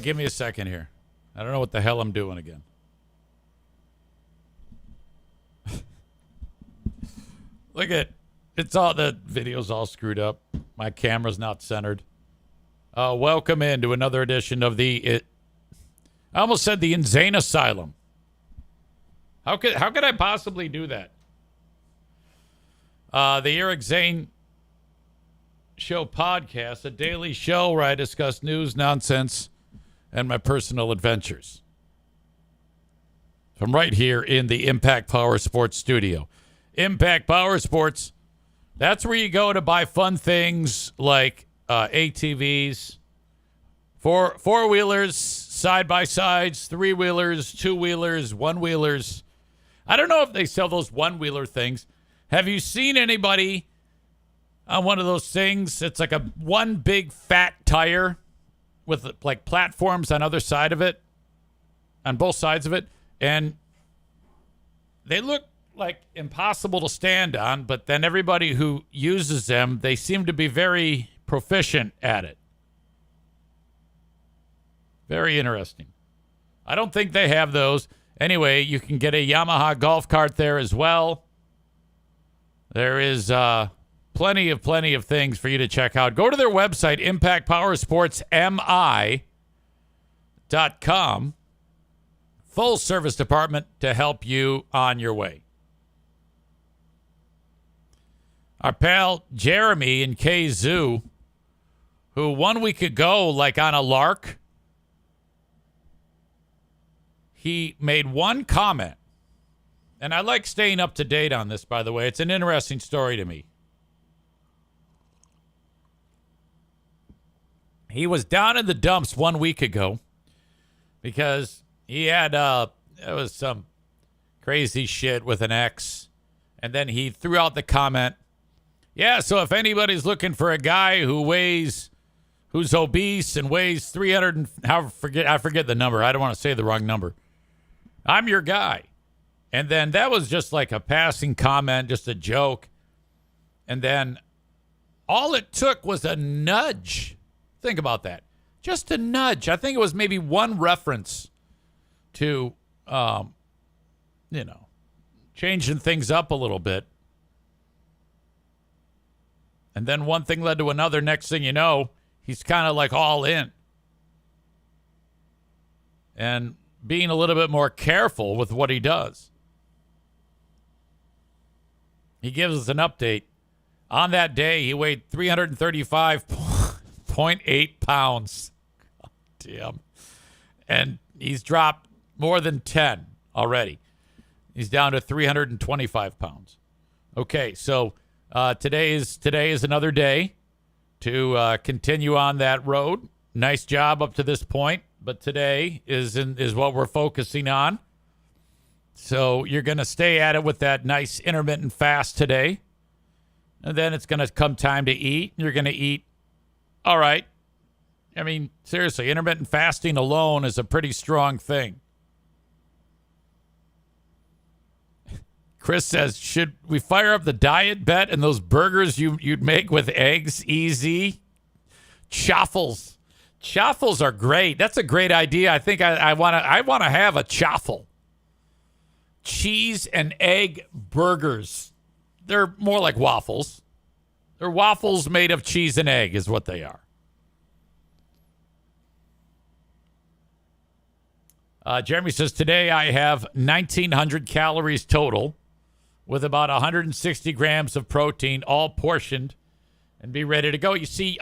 right, give me a second here. I don't know what the hell I'm doing again. Look at it's all the video's all screwed up. My camera's not centered. Welcome into another edition of I almost said the Insane Asylum. How could I possibly do that? The Eric Zane Show podcast, a daily show where I discuss news, nonsense, and my personal adventures. From right here in the Impact Power Sports studio. Impact Power Sports, that's where you go to buy fun things like ATVs, four-wheelers, side-by-sides, three-wheelers, two-wheelers, one-wheelers. I don't know if they sell those one-wheeler things. Have you seen anybody on one of those things? It's like one big fat tire with like platforms on either side of it, on both sides of it, and they look like impossible to stand on, but then everybody who uses them, they seem to be very proficient at it. Very interesting. I don't think they have those. Anyway, you can get a Yamaha golf cart there as well. There is plenty of things for you to check out. Go to their website, impactpowersportsmi.com. Full service department to help you on your way. Our pal Jeremy in Kazoo, who 1 week ago, like on a lark, he made one comment. And I like staying up to date on this, by the way. It's an interesting story to me. He was down in the dumps 1 week ago because he had it was some crazy shit with an ex. And then he threw out the comment, yeah, so if anybody's looking for a guy who's obese and weighs 300 and I forget the number. I don't want to say the wrong number. I'm your guy. And then that was just like a passing comment, just a joke. And then all it took was a nudge. Think about that. Just a nudge. I think it was maybe one reference to, changing things up a little bit. And then one thing led to another. Next thing you know, he's kind of like all in. And being a little bit more careful with what he does. He gives us an update. On that day, he weighed 335.8 pounds. God damn. And he's dropped more than 10 already. He's down to 325 pounds. Okay, so today is another day to continue on that road. Nice job up to this point, but today is what we're focusing on. So you're going to stay at it with that nice intermittent fast today. And then it's going to come time to eat. You're going to eat. All right. I mean, seriously, intermittent fasting alone is a pretty strong thing. Chris says, should we fire up the diet bet and those burgers you'd make with eggs? Easy. Chaffles. Chaffles are great. That's a great idea. I think I want to have a chaffle. Cheese and egg burgers. They're more like waffles. They're waffles made of cheese and egg is what they are. Jeremy says, today I have 1,900 calories total with about 160 grams of protein, all portioned, and be ready to go. You see,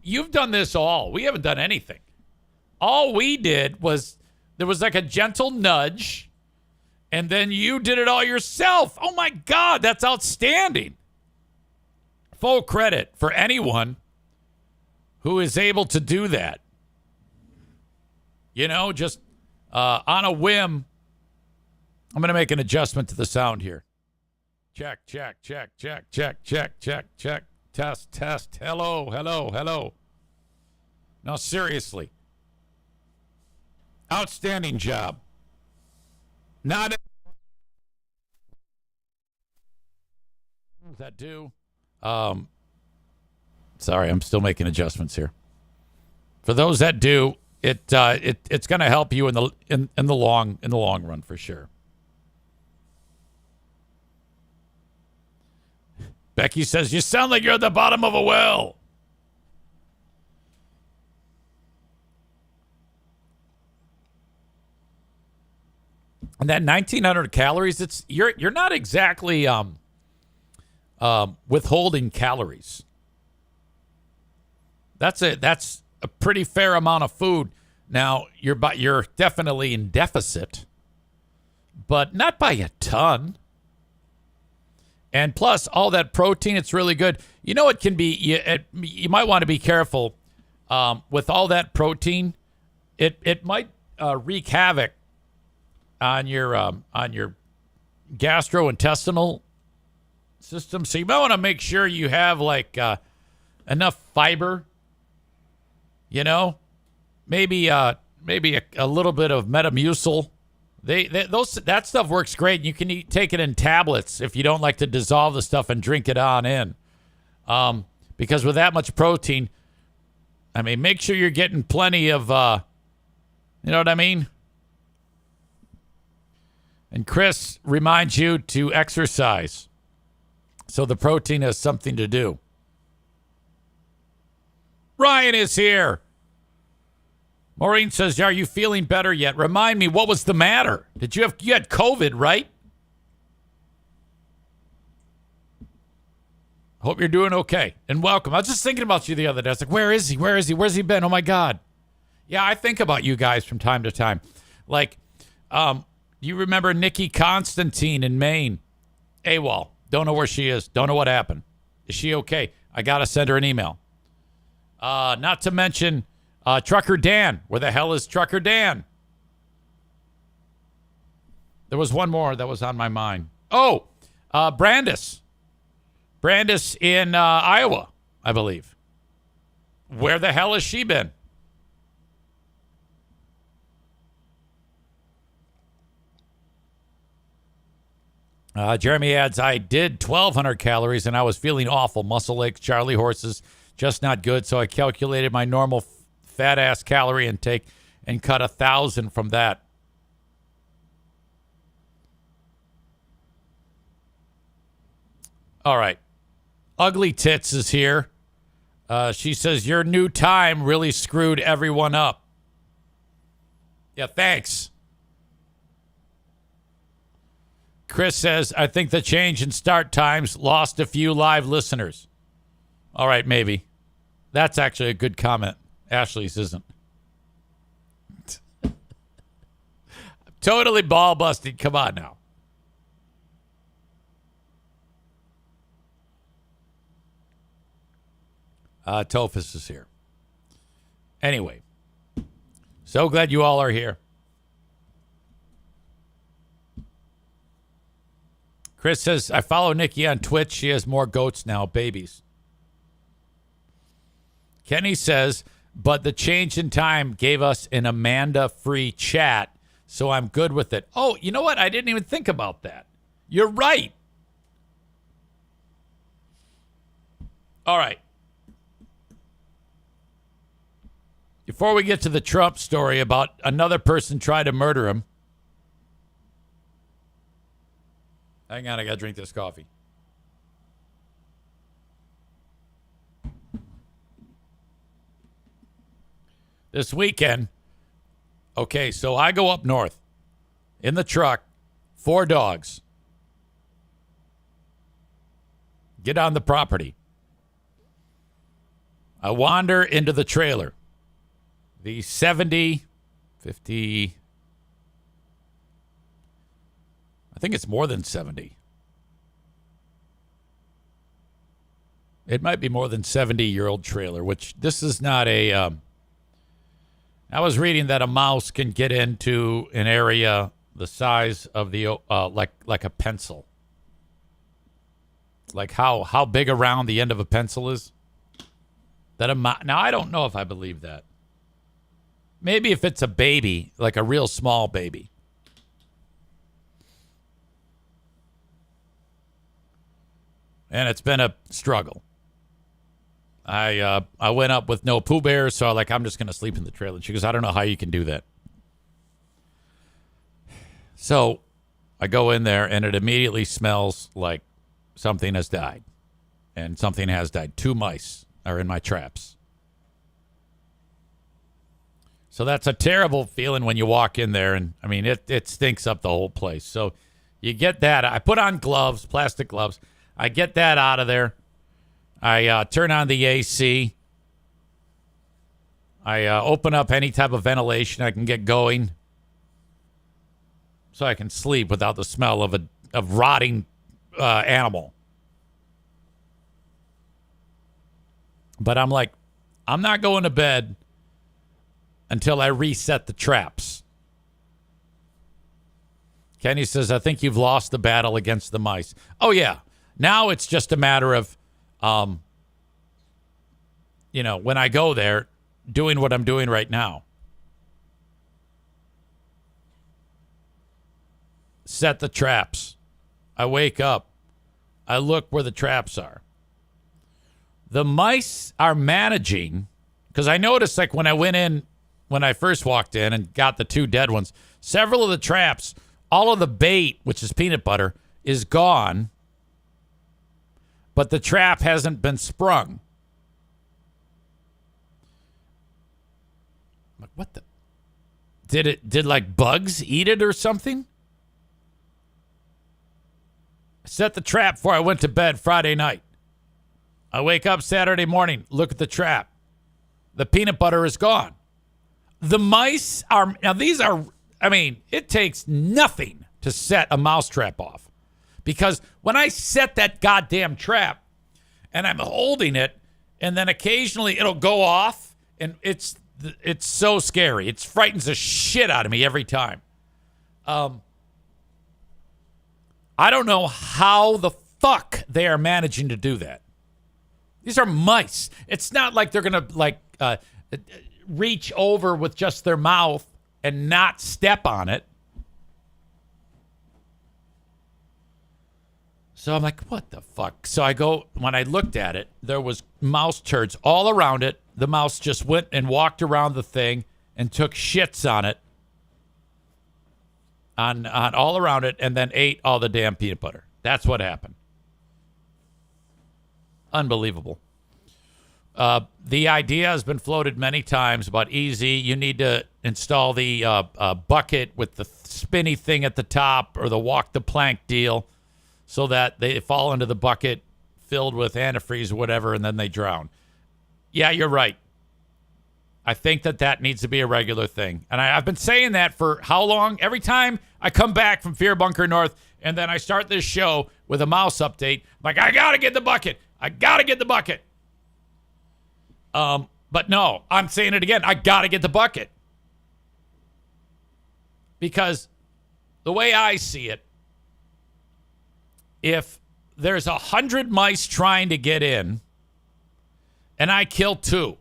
you've done this all. We haven't done anything. All we did was there was like a gentle nudge, and then you did it all yourself. Oh, my God, that's outstanding. Full credit for anyone who is able to do that. Just on a whim. I'm going to make an adjustment to the sound here. Check. Test. Hello. No, seriously. Outstanding job. Not that do. Sorry, I'm still making adjustments here. For those that do, It's going to help you in the long run for sure. Becky says, you sound like you're at the bottom of a well. And that 1,900 calories, you're not exactly withholding calories. That's a pretty fair amount of food. Now you're definitely in deficit, but not by a ton. And plus, all that protein, it's really good. You know, it can be, you might want to be careful with all that protein. It might wreak havoc on your gastrointestinal system. So you might want to make sure you have like enough fiber, you know, maybe a little bit of Metamucil. That stuff works great. You can take it in tablets if you don't like to dissolve the stuff and drink it on in. Because with that much protein, I mean, make sure you're getting plenty of, you know what I mean? And Chris reminds you to exercise. So the protein has something to do. Ryan is here. Maureen says, are you feeling better yet? Remind me, what was the matter? You had COVID, right? Hope you're doing okay. And welcome. I was just thinking about you the other day. I was like, where is he? Where is he? Where's he been? Oh, my God. Yeah, I think about you guys from time to time. Like, you remember Nikki Constantine in Maine? AWOL. Don't know where she is. Don't know what happened. Is she okay? I got to send her an email. Not to mention Trucker Dan. Where the hell is Trucker Dan? There was one more that was on my mind. Oh, Brandis. Brandis in Iowa, I believe. Where the hell has she been? Jeremy adds, I did 1,200 calories and I was feeling awful. Muscle aches, Charlie horses, just not good. So I calculated my normal fat ass calorie intake and cut 1,000 from that. All right. Ugly Tits is here. She says, your new time really screwed everyone up. Yeah, thanks. Chris says, I think the change in start times lost a few live listeners. All right, maybe. That's actually a good comment. Ashley's isn't. Totally ball busted. Come on now. Tophus is here. Anyway, so glad you all are here. Chris says, I follow Nikki on Twitch. She has more goats now, babies. Kenny says, but the change in time gave us an Amanda-free chat, so I'm good with it. Oh, you know what? I didn't even think about that. You're right. All right. Before we get to the Trump story about another person trying to murder him, hang on, I got to drink this coffee. This weekend, okay, so I go up north in the truck, 4 dogs. Get on the property. I wander into the trailer. The 50, I think it's more than 70. It might be more than 70-year-old trailer, which this is not a... I was reading that a mouse can get into an area the size of the like a pencil. Like how big around the end of a pencil is. Now I don't know if I believe that. Maybe if it's a baby, like a real small baby. And it's been a struggle. I went up with no Pooh Bears, so I'm just gonna sleep in the trailer. And she goes, I don't know how you can do that. So I go in there, and it immediately smells like something has died, and something has died. 2 mice are in my traps. So that's a terrible feeling when you walk in there, and I mean it stinks up the whole place. So you get that. I put on gloves, plastic gloves. I get that out of there. I turn on the AC. I open up any type of ventilation I can get going, so I can sleep without the smell of a rotting animal. But I'm like, I'm not going to bed until I reset the traps. Kenny says, I think you've lost the battle against the mice. Oh, yeah. Now it's just a matter of, when I go there, doing what I'm doing right now. Set the traps. I wake up. I look where the traps are. The mice are managing, because I noticed when I first walked in and got the 2 dead ones, several of the traps, all of the bait, which is peanut butter, is gone, but the trap hasn't been sprung. I'm like, what the? Did bugs eat it or something? I set the trap before I went to bed Friday night. I wake up Saturday morning, look at the trap. The peanut butter is gone. The mice are, now these are, it takes nothing to set a mouse trap off. Because when I set that goddamn trap and I'm holding it, and then occasionally it'll go off, and it's so scary. It frightens the shit out of me every time. I don't know how the fuck they are managing to do that. These are mice. It's not like they're going to reach over with just their mouth and not step on it. So I'm like, what the fuck? So when I looked at it, there was mouse turds all around it. The mouse just went and walked around the thing and took shits on it, on all around it, and then ate all the damn peanut butter. That's what happened. Unbelievable. The idea has been floated many times about easy. You need to install the bucket with the spinny thing at the top, or the walk the plank deal, so that they fall into the bucket filled with antifreeze or whatever, and then they drown. Yeah, you're right. I think that needs to be a regular thing. And I've been saying that for how long? Every time I come back from Fear Bunker North and then I start this show with a mouse update, I'm like, I got to get the bucket. I got to get the bucket. But no, I'm saying it again. I got to get the bucket. Because the way I see it, if there's 100 mice trying to get in and I kill 2,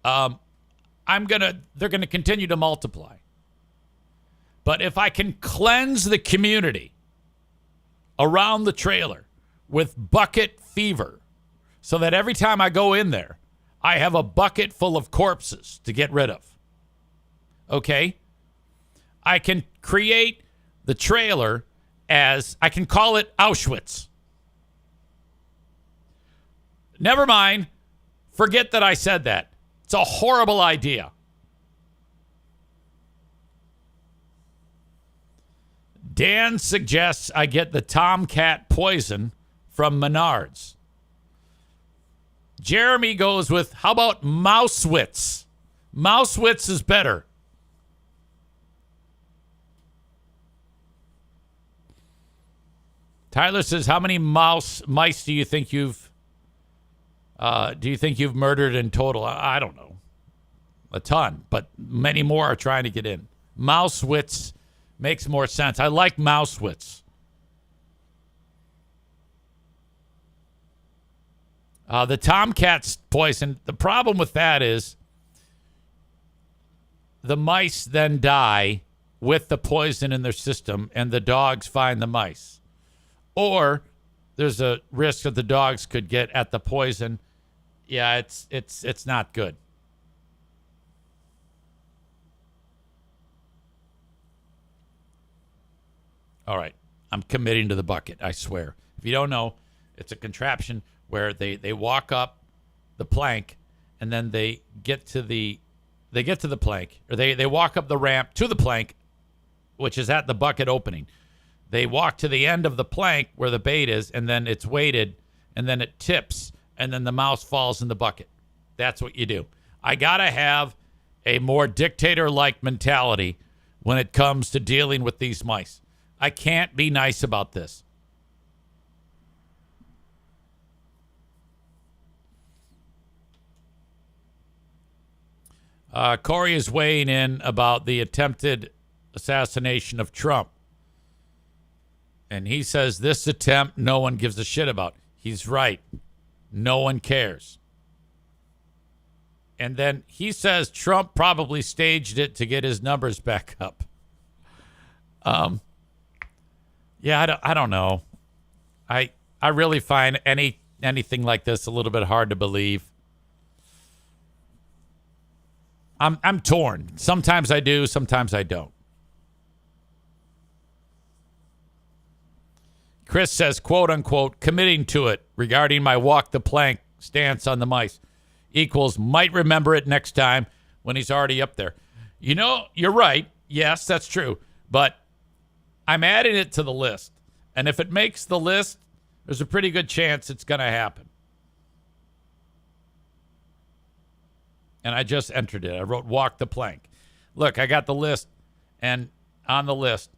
they're gonna continue to multiply. But if I can cleanse the community around the trailer with bucket fever, so that every time I go in there, I have a bucket full of corpses to get rid of. Okay? I can create the trailer as, I can call it Auschwitz. Never mind. Forget that I said that. It's a horrible idea. Dan suggests I get the Tomcat poison from Menards. Jeremy goes with, how about Mousewitz? Mousewitz is better. Tyler says, how many mice do you think you've murdered in total? I don't know. A ton, but many more are trying to get in. Mousewitz makes more sense. I like Mousewitz. The Tomcat's poison, the problem with that is the mice then die with the poison in their system, and the dogs find the mice. Or there's a risk that the dogs could get at the poison. Yeah, it's not good. All right. I'm committing to the bucket, I swear. If you don't know, it's a contraption where they walk up the plank and then they get to the plank, or they walk up the ramp to the plank, which is at the bucket opening. They walk to the end of the plank where the bait is, and then it's weighted, and then it tips, and then the mouse falls in the bucket. That's what you do. I got to have a more dictator-like mentality when it comes to dealing with these mice. I can't be nice about this. Corey is weighing in about the attempted assassination of Trump. And he says this attempt no one gives a shit about. He's right. No one cares. And then he says Trump probably staged it to get his numbers back up. Yeah, I don't know. I really find anything like this a little bit hard to believe. I'm torn. Sometimes I do, sometimes I don't. Chris says, quote unquote, committing to it regarding my walk the plank stance on the mice equals might remember it next time when he's already up there. You know, you're right. Yes, that's true. But I'm adding it to the list. And if it makes the list, there's a pretty good chance it's going to happen. And I just entered it. I wrote walk the plank. Look, I got the list. And on the list,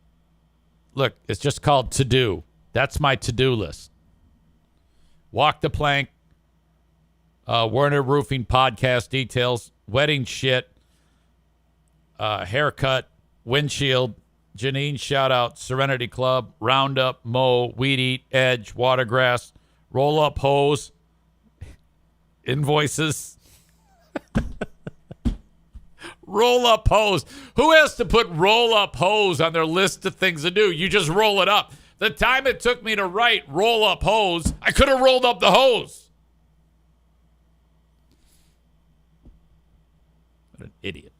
look, it's just called to do. That's my to-do list. Walk the plank. Werner Roofing podcast details. Wedding shit. Haircut. Windshield. Janine shout out. Serenity Club. Roundup. Mow. Weed eat. Edge. Watergrass. Roll up hose. Invoices. Roll up hose. Who has to put roll up hose on their list of things to do? You just roll it up. The time it took me to write roll up hose, I could have rolled up the hose. What an idiot.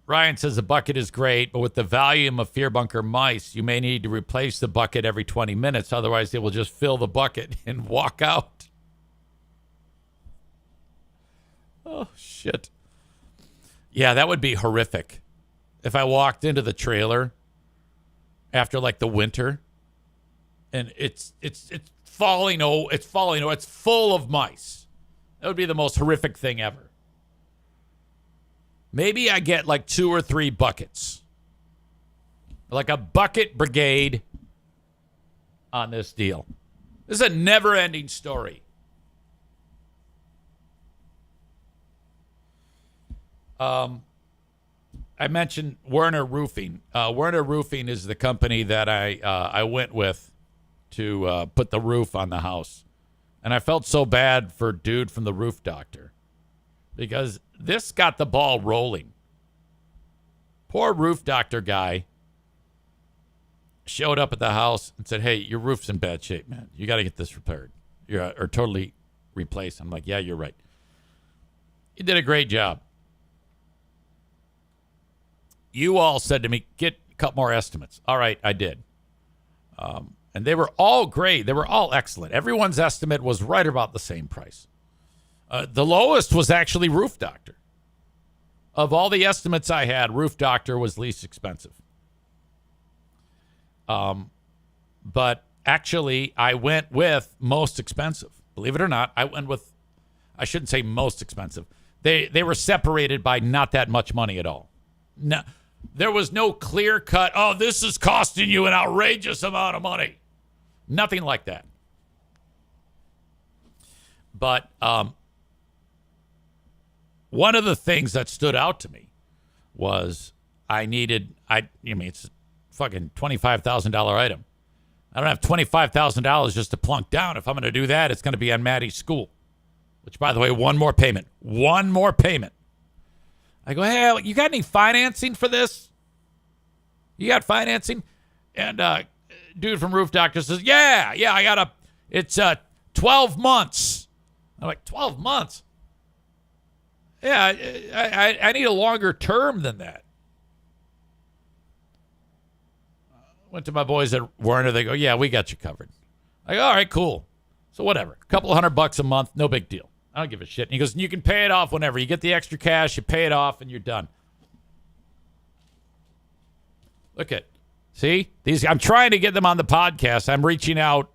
Ryan says the bucket is great, but with the volume of Fear Bunker mice, you may need to replace the bucket every 20 minutes. Otherwise, they will just fill the bucket and walk out. Oh, shit. Yeah, that would be horrific. If I walked into the trailer after like the winter and it's falling, it's full of mice. That would be the most horrific thing ever. Maybe I get like 2 or 3 buckets. Like a bucket brigade on this deal. This is a never-ending story. I mentioned Werner Roofing. Werner Roofing is the company that I went with to put the roof on the house. And I felt so bad for dude from the Roof Doctor because this got the ball rolling. Poor Roof Doctor guy showed up at the house and said, hey, your roof's in bad shape, man. You got to get this repaired or totally replaced. I'm like, yeah, you're right. He did a great job. You all said to me, get a couple more estimates. All right, I did. And they were all great. They were all excellent. Everyone's estimate was right about the same price. The lowest was actually Roof Doctor. Of all the estimates I had, Roof Doctor was least expensive. But actually, I went with most expensive. Believe it or not, I went with, I shouldn't say most expensive. They were separated by not that much money at all. No, there was no clear cut, oh, this is costing you an outrageous amount of money. Nothing like that. But one of the things that stood out to me was I mean, it's a fucking $25,000 item. I don't have $25,000 just to plunk down. If I'm going to do that, it's going to be on Maddie's school. Which, by the way, one more payment. I go, hey, you got any financing for this? You got financing? And dude from Roof Doctor says, yeah, it's 12 months. I'm like, 12 months? Yeah, I need a longer term than that. Went to my boys at Werner. They go, yeah, we got you covered. I go, all right, cool. So whatever. A couple $100 a month, no big deal. I don't give a shit. And he goes, you can pay it off whenever. You get the extra cash, you pay it off, and you're done. Look at, see? I'm trying to get them on the podcast. I'm reaching out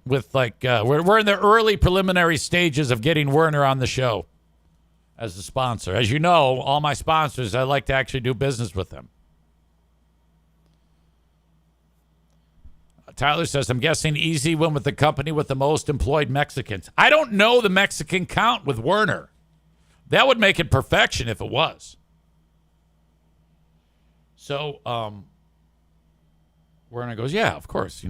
with we're in the early preliminary stages of getting Werner on the show as a sponsor. As you know, all my sponsors, I like to actually do business with them. Tyler says, I'm guessing Easy went with the company with the most employed Mexicans. I don't know the Mexican count with Werner. That would make it perfection if it was. So, Werner goes, yeah, of course.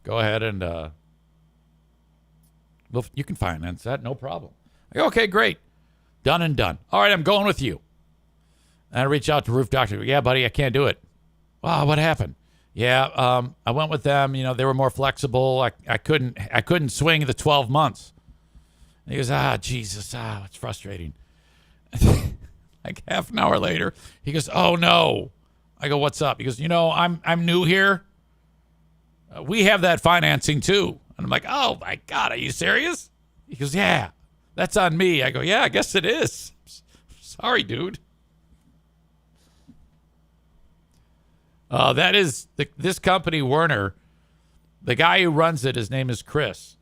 Go ahead and you can finance that, no problem. I go, okay, great. Done and done. All right, I'm going with you. And I reach out to Roof Doctor. Yeah, buddy, I can't do it. Wow, what happened? Yeah, I went with them. They were more flexible. I couldn't swing the 12 months. And he goes, Jesus, it's frustrating. Like half an hour later, he goes, oh no. I go, what's up? He goes, I'm new here. We have that financing too. And I'm like, oh my God, are you serious? He goes, yeah, that's on me. I go, yeah, I guess it is. Sorry, dude. That is this company, Werner. The guy who runs it, his name is Chris.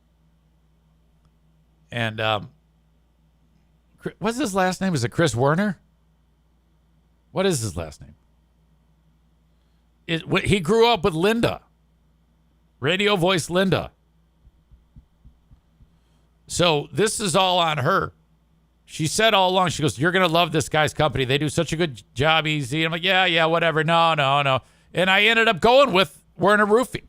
And what's his last name? Is it Chris Werner? What is his last name? He grew up with Linda. Radio voice Linda. So this is all on her. She said all along, she goes, you're going to love this guy's company. They do such a good job, Easy. I'm like, yeah, whatever. No. And I ended up going with Werner Roofing.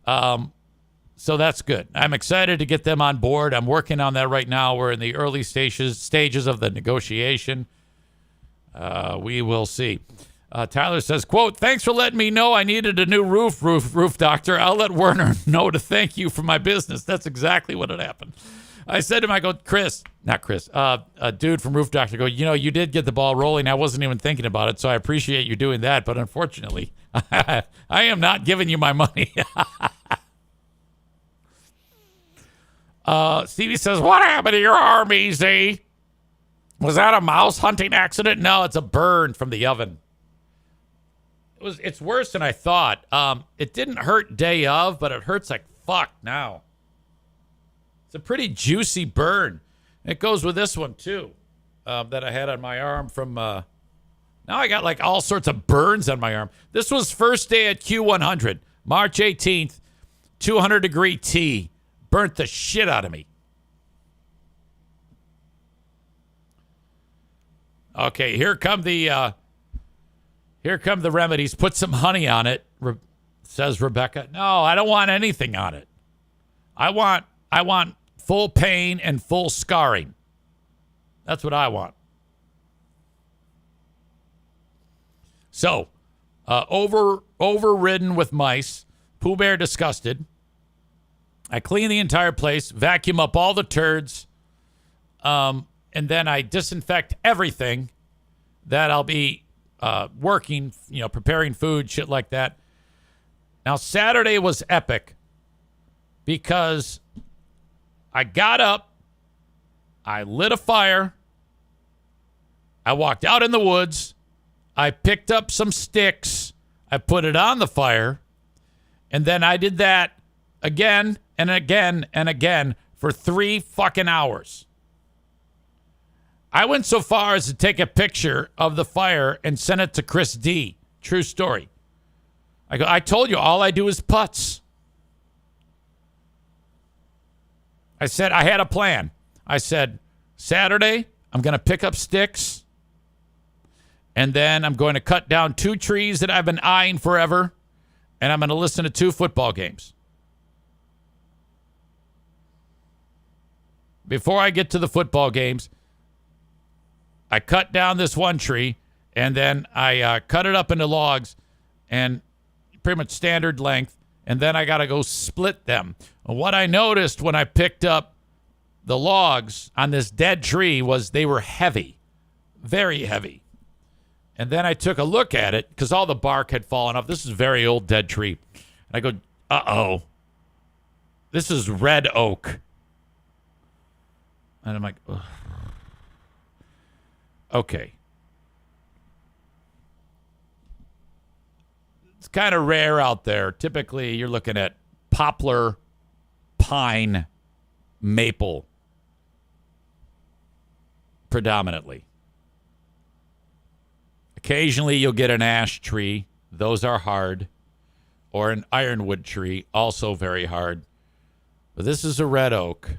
So that's good. I'm excited to get them on board. I'm working on that right now. We're in the early stages of the negotiation. We will see. Tyler says, quote, thanks for letting me know I needed a new roof doctor. I'll let Werner know to thank you for my business. That's exactly what had happened. I said to him, I go, a dude from Roof Doctor, go, you did get the ball rolling. I wasn't even thinking about it, so I appreciate you doing that. But unfortunately, I am not giving you my money. Stevie says, what happened to your arm, Easy? Was that a mouse hunting accident? No, it's a burn from the oven. It's worse than I thought. It didn't hurt day of, but it hurts like fuck now. It's a pretty juicy burn. It goes with this one too, that I had on my arm from. Now I got like all sorts of burns on my arm. This was first day at Q100, March 18th, 200-degree T. Burnt the shit out of me. Okay, here come the remedies. Put some honey on it, says Rebecca. No, I don't want anything on it. I want full pain and full scarring. That's what I want. So, overridden with mice. Pooh Bear disgusted. I clean the entire place, vacuum up all the turds, and then I disinfect everything that I'll be working, preparing food, shit like that. Now, Saturday was epic because I got up, I lit a fire, I walked out in the woods, I picked up some sticks, I put it on the fire, and then I did that again and again and again for 3 fucking hours. I went so far as to take a picture of the fire and send it to Chris D. True story. I told you, all I do is putts. I said, I had a plan. I said, Saturday, I'm going to pick up sticks. And then I'm going to cut down 2 trees that I've been eyeing forever. And I'm going to listen to 2 football games. Before I get to the football games, I cut down this one tree, And then I cut it up into logs and pretty much standard length. And then I got to go split them. What I noticed when I picked up the logs on this dead tree was they were heavy, very heavy. And then I took a look at it because all the bark had fallen off. This is a very old dead tree. And I go, uh-oh. This is red oak. And I'm like, ugh. Okay. It's kind of rare out there. Typically, you're looking at poplar, pine, maple, predominantly. Occasionally, you'll get an ash tree. Those are hard. Or an ironwood tree, also very hard. But this is a red oak,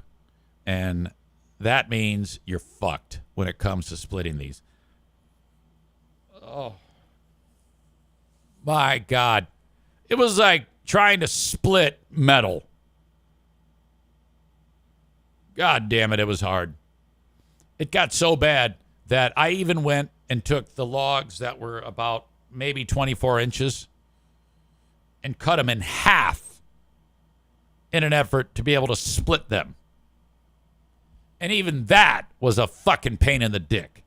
and that means you're fucked when it comes to splitting these. Oh, my God. It was like trying to split metal. God damn it, it was hard. It got so bad that I even went and took the logs that were about maybe 24 inches and cut them in half in an effort to be able to split them. And even that was a fucking pain in the dick.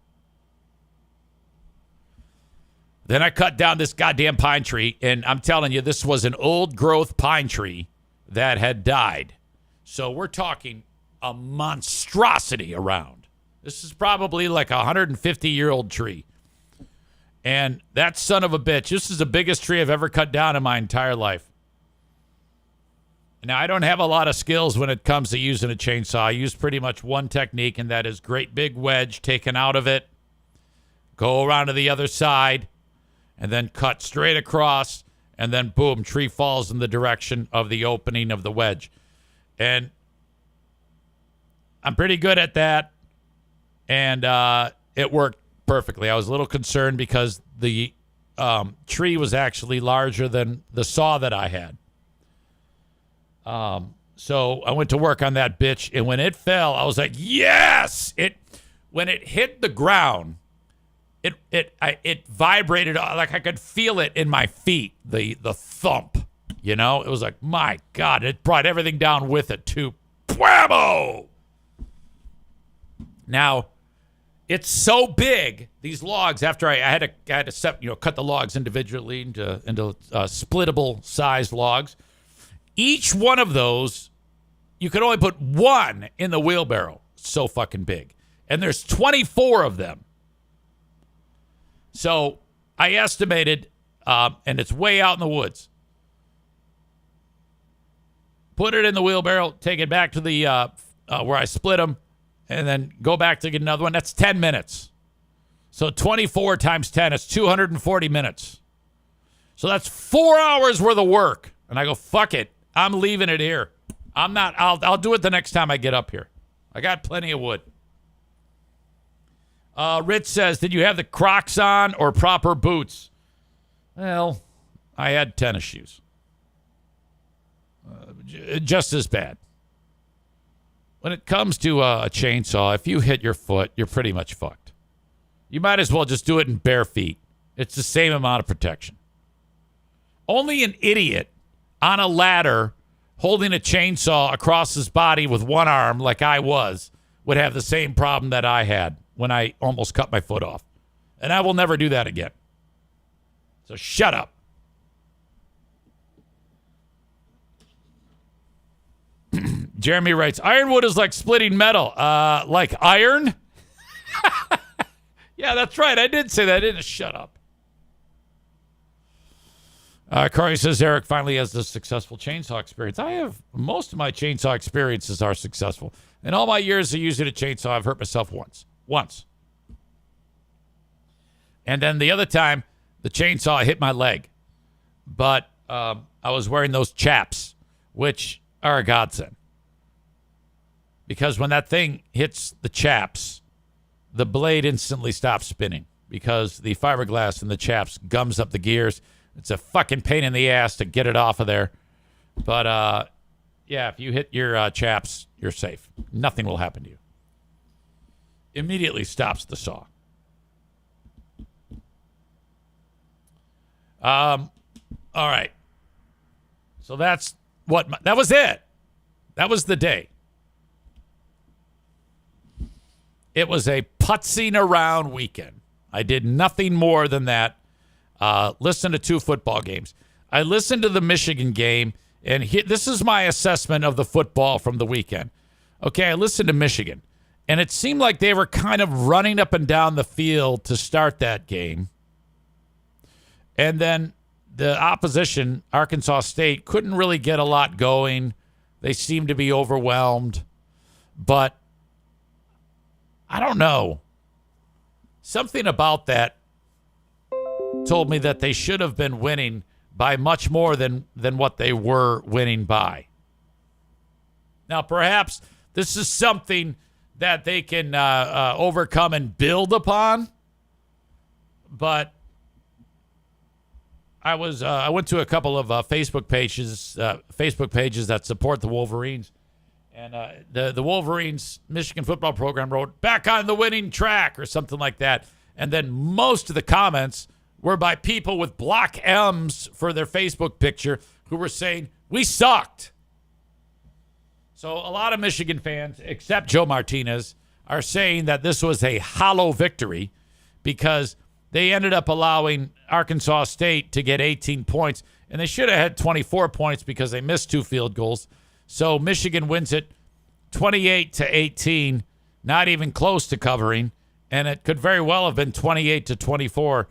Then I cut down this goddamn pine tree, and I'm telling you, this was an old growth pine tree that had died. So we're talking a monstrosity around. This is probably like a 150-year-old tree. And that son of a bitch, this is the biggest tree I've ever cut down in my entire life. Now, I don't have a lot of skills when it comes to using a chainsaw. I use pretty much one technique, and that is great big wedge taken out of it, go around to the other side, and then cut straight across, and then boom, tree falls in the direction of the opening of the wedge. And I'm pretty good at that. And it worked perfectly. I was a little concerned because the tree was actually larger than the saw that I had. So I went to work on that bitch, and when it fell, I was like, yes! When it hit the ground, it vibrated, like I could feel it in my feet, the thump. You know? It was like, my God, it brought everything down with it too. Whammo! Now, it's so big, these logs, after I had to set, cut the logs individually into splittable size logs. Each one of those, you could only put one in the wheelbarrow. So fucking big. And there's 24 of them. So I estimated, and it's way out in the woods. Put it in the wheelbarrow, take it back to the where I split them, and then go back to get another one. That's 10 minutes. So 24 times 10 is 240 minutes. So that's 4 hours worth of work. And I go, fuck it. I'm leaving it here. I'll do it the next time I get up here. I got plenty of wood. Rich says, did you have the Crocs on or proper boots? Well, I had tennis shoes. Just as bad. When it comes to a chainsaw, if you hit your foot, you're pretty much fucked. You might as well just do it in bare feet. It's the same amount of protection. Only an idiot on a ladder holding a chainsaw across his body with one arm, like I was, would have the same problem that I had when I almost cut my foot off. And I will never do that again. So shut up. Jeremy writes, ironwood is like splitting metal. Like iron? Yeah, that's right. I did say that, didn't I? Shut up. Corey says, Eric finally has this successful chainsaw experience. I have, most of my chainsaw experiences are successful. In all my years of using a chainsaw, I've hurt myself once. And then the other time, the chainsaw hit my leg. But I was wearing those chaps, which are a godsend. Because when that thing hits the chaps, the blade instantly stops spinning because the fiberglass in the chaps gums up the gears. It's a fucking pain in the ass to get it off of there. But, yeah, if you hit your chaps, you're safe. Nothing will happen to you. Immediately stops the saw. All right. So that was it. That was the day. It was a putzing around weekend. I did nothing more than that. Listen to 2 football games. I listened to the Michigan game, and this is my assessment of the football from the weekend. Okay, I listened to Michigan, and it seemed like they were kind of running up and down the field to start that game. And then the opposition, Arkansas State, couldn't really get a lot going. They seemed to be overwhelmed. But I don't know. Something about that told me that they should have been winning by much more than what they were winning by. Now, perhaps this is something that they can overcome and build upon. But I went to a couple of Facebook pages that support the Wolverines, and the Wolverines Michigan football program wrote "back on the winning track" or something like that, and then most of the comments were by people with block M's for their Facebook picture who were saying we sucked. So a lot of Michigan fans, except Joe Martinez, are saying that this was a hollow victory because they ended up allowing Arkansas State to get 18 points, and they should have had 24 points because they missed 2 field goals. So Michigan wins it 28-18, not even close to covering, and it could very well have been 28-24.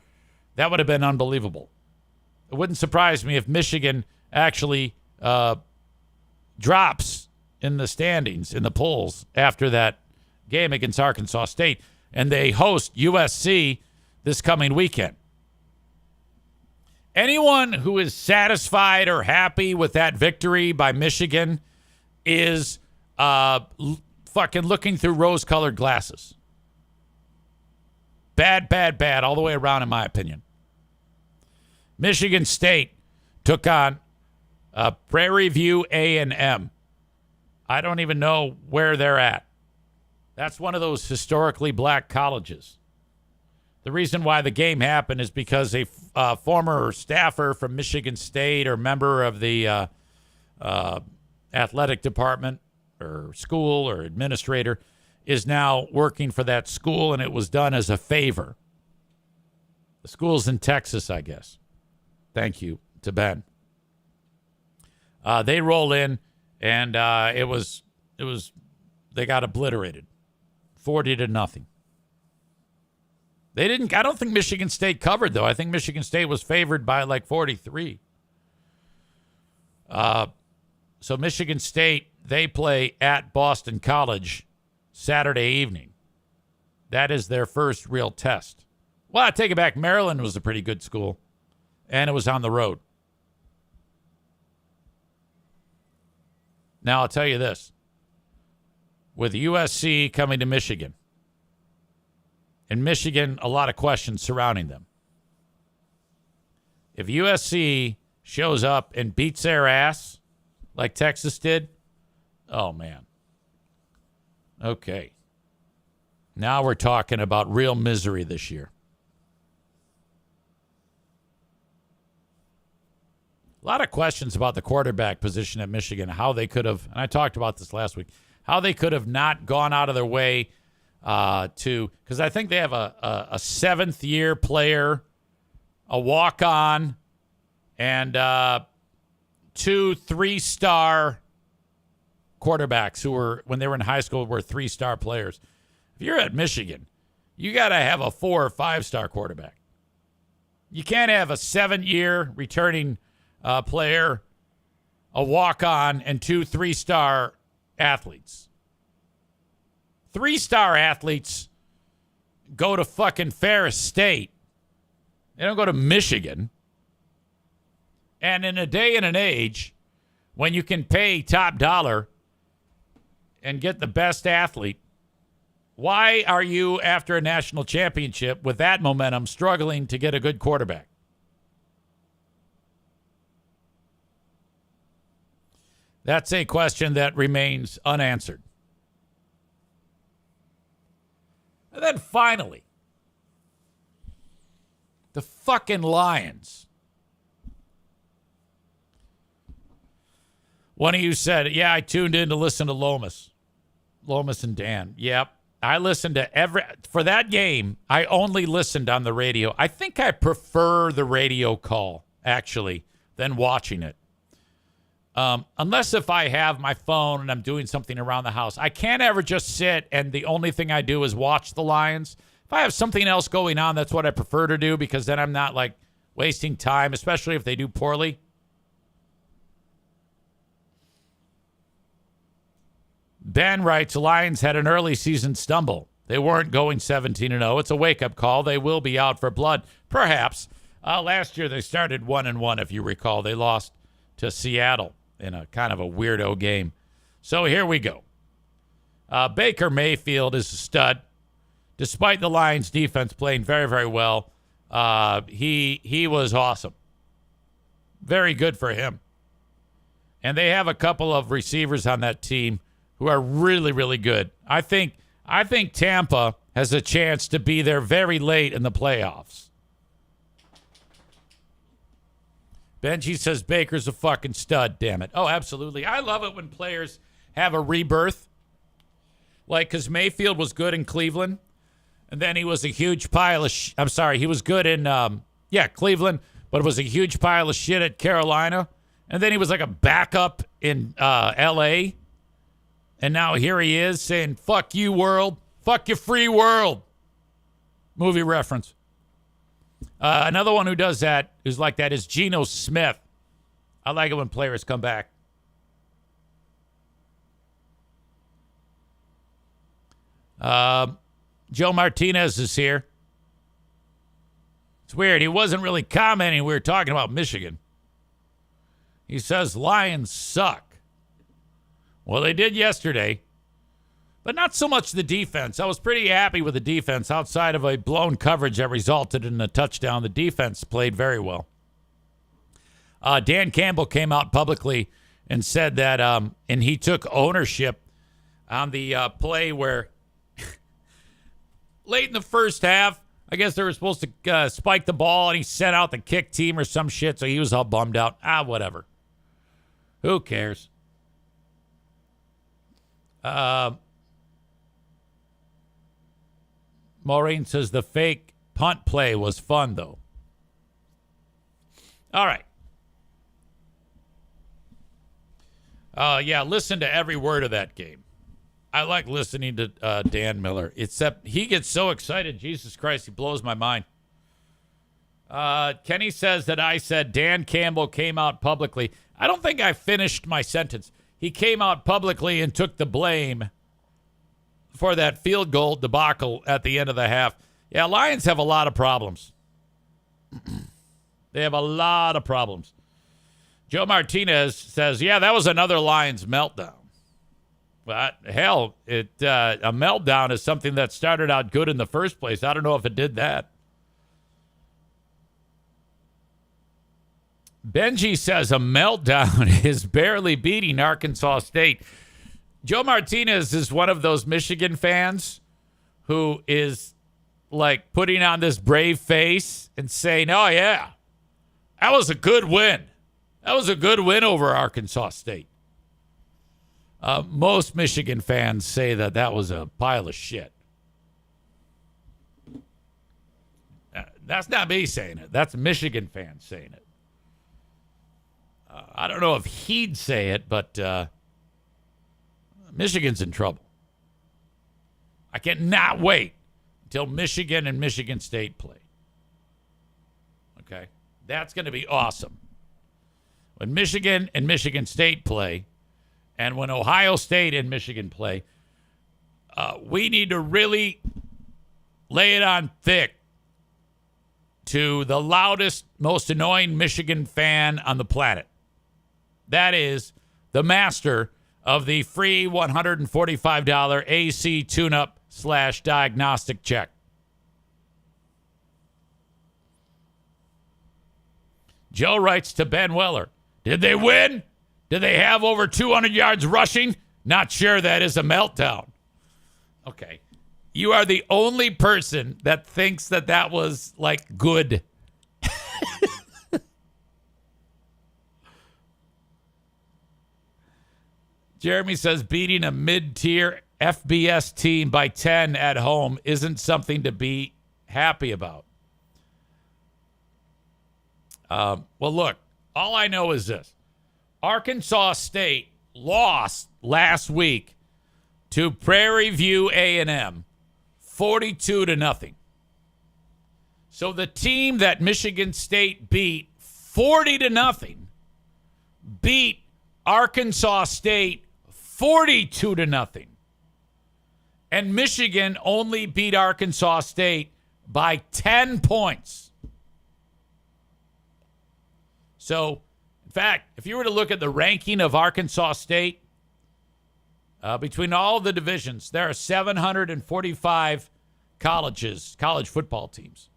That would have been unbelievable. It wouldn't surprise me if Michigan actually drops in the standings, in the polls, after that game against Arkansas State, and they host USC this coming weekend. Anyone who is satisfied or happy with that victory by Michigan is fucking looking through rose-colored glasses. Bad, bad, bad all the way around, in my opinion. Michigan State took on Prairie View A&M. I don't even know where they're at. That's one of those historically black colleges. The reason why the game happened is because a former staffer from Michigan State or member of the athletic department or school or administrator is now working for that school, and it was done as a favor. The school's in Texas, I guess. Thank you to Ben. They roll in, and they got obliterated, 40-0. They didn't. I don't think Michigan State covered, though. I think Michigan State was favored by like 43. So Michigan State, they play at Boston College Saturday evening. That is their first real test. Well, I take it back. Maryland was a pretty good school, and it was on the road. Now, I'll tell you this. With USC coming to Michigan, in Michigan, a lot of questions surrounding them. If USC shows up and beats their ass like Texas did, oh, man. Okay. Now we're talking about real misery this year. A lot of questions about the quarterback position at Michigan, how they could have, and I talked about this last week, how they could have not gone out of their way because I think they have a seventh-year player, a walk-on, and 2 3-star quarterbacks who were, when they were in high school, were 3-star players. If you're at Michigan, you got to have a 4 or 5-star quarterback. You can't have a 7-year returning player, a walk-on, and 2 3-star athletes. 3-star athletes go to fucking Ferris State. They don't go to Michigan. And in a day and an age when you can pay top dollar and get the best athlete, why are you, after a national championship with that momentum, struggling to get a good quarterback? That's a question that remains unanswered. And then finally, the fucking Lions. One of you said, yeah, I tuned in to listen to Lomas and Dan. Yep. I listened to for that game, I only listened on the radio. I think I prefer the radio call, actually, than watching it. Unless if I have my phone and I'm doing something around the house. I can't ever just sit and the only thing I do is watch the Lions. If I have something else going on, that's what I prefer to do because then I'm not like wasting time, especially if they do poorly. Ben writes, Lions had an early season stumble. They weren't going 17-0. It's a wake-up call. They will be out for blood. Perhaps. Last year they started 1-1, if you recall. They lost to Seattle in a kind of a weirdo game. So here we go. Baker Mayfield is a stud. Despite the Lions' defense playing very, very well, he was awesome. Very good for him. And they have a couple of receivers on that team who are really, really good. I think Tampa has a chance to be there very late in the playoffs. Benji says Baker's a fucking stud, damn it. Oh, absolutely. I love it when players have a rebirth. Like, because Mayfield was good in Cleveland, and then he was a huge pile of he was good in, Cleveland, but it was a huge pile of shit at Carolina. And then he was like a backup in L.A., and now here he is saying, fuck you, world. Fuck your free world. Movie reference. Another one who does that, who's like that, is Geno Smith. I like it when players come back. Joe Martinez is here. It's weird. He wasn't really commenting. We were talking about Michigan. He says Lions suck. Well, they did yesterday, but not so much the defense. I was pretty happy with the defense outside of a blown coverage that resulted in a touchdown. The defense played very well. Dan Campbell came out publicly and said that, and he took ownership on the play where late in the first half, I guess they were supposed to spike the ball, and he sent out the kick team or some shit, so he was all bummed out. Whatever. Who cares? Maureen says the fake punt play was fun, though. All right. Listen to every word of that game. I like listening to Dan Miller, except he gets so excited. Jesus Christ, he blows my mind. Kenny says that I said Dan Campbell came out publicly. I don't think I finished my sentence. He came out publicly and took the blame for that field goal debacle at the end of the half. Yeah, Lions have a lot of problems. They have a lot of problems. Joe Martinez says, yeah, that was another Lions meltdown. But hell, a meltdown is something that started out good in the first place. I don't know if it did that. Benji says a meltdown is barely beating Arkansas State. Joe Martinez is one of those Michigan fans who is like putting on this brave face and saying, oh, yeah, that was a good win. That was a good win over Arkansas State. Most Michigan fans say that was a pile of shit. That's not me saying it. That's Michigan fans saying it. I don't know if he'd say it, but Michigan's in trouble. I cannot wait until Michigan and Michigan State play. Okay? That's going to be awesome. When Michigan and Michigan State play, and when Ohio State and Michigan play, we need to really lay it on thick to the loudest, most annoying Michigan fan on the planet. That is the master of the free $145 AC tune-up / diagnostic check. Joe writes to Ben Weller, did they win? Did they have over 200 yards rushing? Not sure. That is a meltdown. Okay. You are the only person that thinks that was, like, good. Jeremy says beating a mid-tier FBS team by 10 at home isn't something to be happy about. Well, look, all I know is this. Arkansas State lost last week to Prairie View A&M 42-0. So the team that Michigan State beat 40-0 beat Arkansas State 42-0. And Michigan only beat Arkansas State by 10 points. So, in fact, if you were to look at the ranking of Arkansas State, between all the divisions, there are 745 college football teams.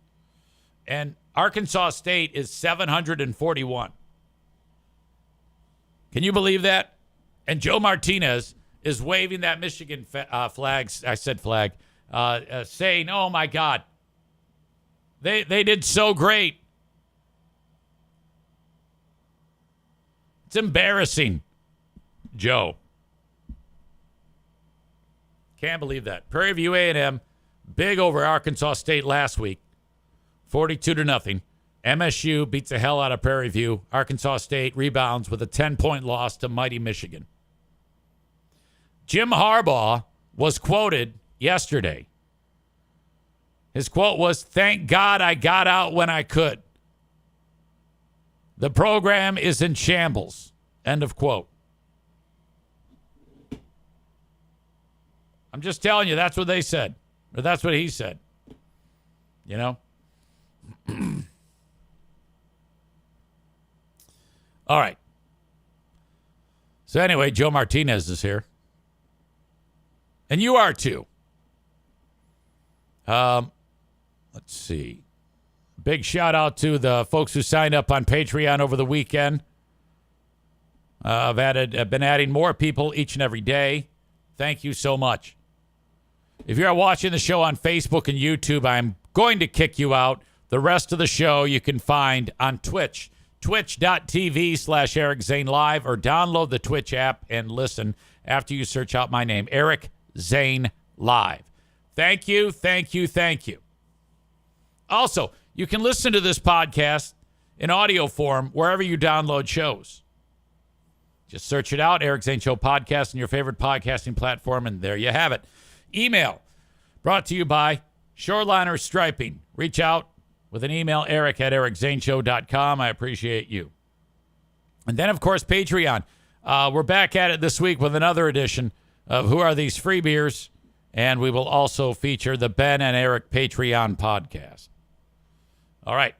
And Arkansas State is 741. Can you believe that? And Joe Martinez is waving that Michigan flag, saying, oh, my God, they did so great. It's embarrassing, Joe. Can't believe that. Prairie View A&M, big over Arkansas State last week, 42-0. MSU beats the hell out of Prairie View. Arkansas State rebounds with a 10-point loss to mighty Michigan. Jim Harbaugh was quoted yesterday. His quote was, "Thank God I got out when I could. The program is in shambles." End of quote. I'm just telling you, that's what they said. Or that's what he said. You know? All right. So anyway, Joe Martinez is here. And you are too. Let's see. Big shout out to the folks who signed up on Patreon over the weekend. I've been adding more people each and every day. Thank you so much. If you're watching the show on Facebook and YouTube, I'm going to kick you out. The rest of the show you can find on Twitch, twitch.tv/Eric Zane Live, or download the Twitch app and listen after you search out my name, Eric Zane Live. Thank you, thank you, thank you. Also, you can listen to this podcast in audio form wherever you download shows. Just search it out, Eric Zane Show Podcast, in your favorite podcasting platform, and there you have it. Email brought to you by Shoreliner Striping. Reach out with an email, eric@ericzaneshow.com. I appreciate you. And then, of course, Patreon. We're back at it this week with another edition of Who Are These Free Beers? And we will also feature the Ben and Eric Patreon podcast. All right.